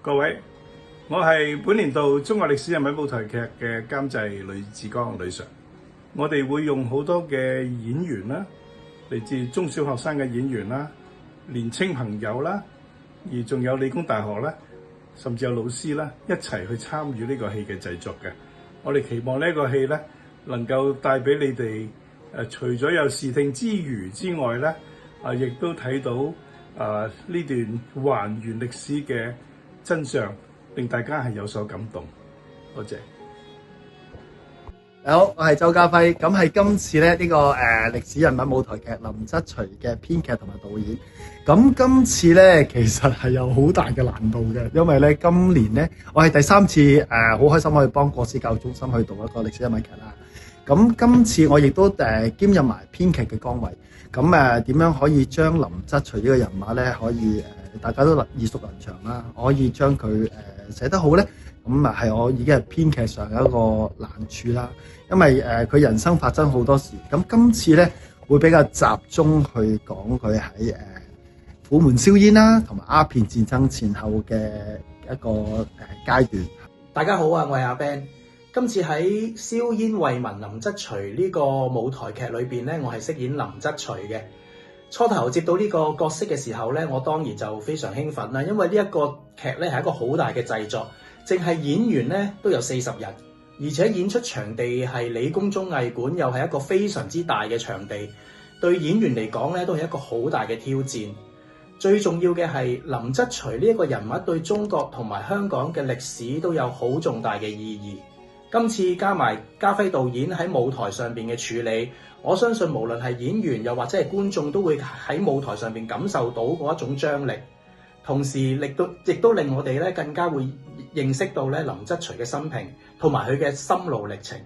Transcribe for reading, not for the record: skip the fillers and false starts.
各位，我係本年度中國歷史人物舞台劇嘅監製呂志剛呂 Sir。我哋會用好多嘅演員啦，嚟自中小學生嘅演員啦，年青朋友啦，而仲有理工大學啦，甚至有老師啦，一齊去參與呢個戲嘅製作嘅。我哋期望呢個戲咧，能夠帶俾你哋除咗有視聽之餘之外咧，亦都睇到呢段還原歷史嘅真相，令大家係有所感動。多謝。好，我係周家輝，咁係今次咧呢個歷史人物舞台劇林則徐嘅編劇同埋導演。咁今次咧其實係有好大嘅難度嘅，因為咧今年咧我係第3次好開心可以幫國師教育中心去讀一個歷史人物劇啦。咁今次我亦都兼任埋編劇嘅崗位。咁點樣可以將林則徐呢個人物咧可以大家都耳熟能詳啦，可以將佢寫得好咧？咁係我已經係編劇上嘅一個難處啦，因為佢人生發生好多事，咁今次咧會比較集中去講佢喺虎門銷煙啦，同埋鴉片戰爭前後嘅一個階段。大家好啊，我係阿 Ben。今次喺硝煙為民林則徐呢個舞台劇裏邊咧，我係飾演林則徐嘅。初頭接到呢個角色嘅時候咧，我當然就非常興奮啦，因為呢一個劇咧係一個好大嘅製作。淨係演員咧都有40人，而且演出場地係理工綜藝館，又係一個非常之大嘅場地，對演員嚟講咧都係一個好大嘅挑戰。最重要嘅係林則徐呢一個人物對中國同埋香港嘅歷史都有好重大嘅意義。今次加埋家輝導演喺舞台上邊嘅處理，我相信無論係演員又或者係觀眾都會喺舞台上邊感受到嗰一種張力。同時亦都令我哋咧更加會認識到咧林則徐嘅生平同埋佢嘅心路歷程。